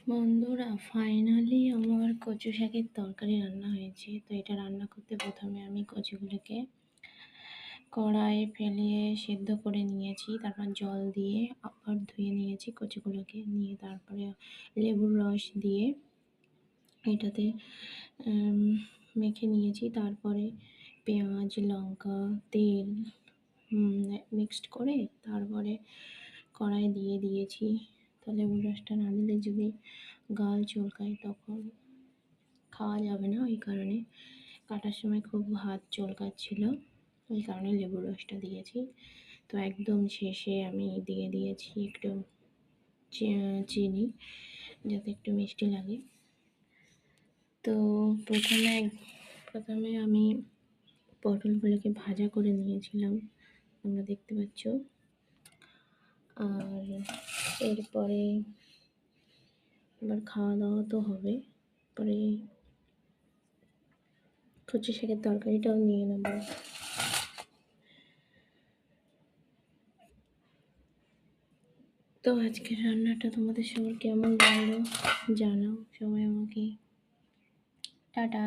বন্ধুরা, ফাইনালি আমার কচু শাকের তরকারি রান্না হয়েছে। তো এটা রান্না করতে প্রথমে আমি কচুগুলোকে কড়াইয়ে ফেলিয়ে সেদ্ধ করে নিয়েছি, তারপর জল দিয়ে আবার ধুয়ে নিয়েছি কচুগুলোকে, নিয়ে তারপরে লেবুর রস দিয়ে এটাতে মেখে নিয়েছি। তারপরে পেঁয়াজ, লঙ্কা, তেল মিক্সড করে তারপরে কড়াই দিয়ে দিয়েছি। তো লেবুর রসটা না দিলে যদি গাল চুলকায় তখন খাওয়া যাবে না, ওই কারণে কাটার সময় খুব হাত চুলকাচ্ছিল, ওই কারণে লেবুর রসটা দিয়েছি। তো একদম শেষে আমি দিয়ে দিয়েছি একটু চিনি, যাতে একটু মিষ্টি লাগে। তো প্রথমে আমি পটলগুলোকে ভাজা করে নিয়েছিলাম, তোমরা দেখতে পাচ্ছ। আর এরপরে এবার খাওয়া দাওয়া তো হবে, পরে কচু শাকের তরকারিটাও নিয়ে নেব। তো আজকের রান্নাটা তোমাদের সবার কেমন লাগলো জানাও সবাই আমাকে। টাটা।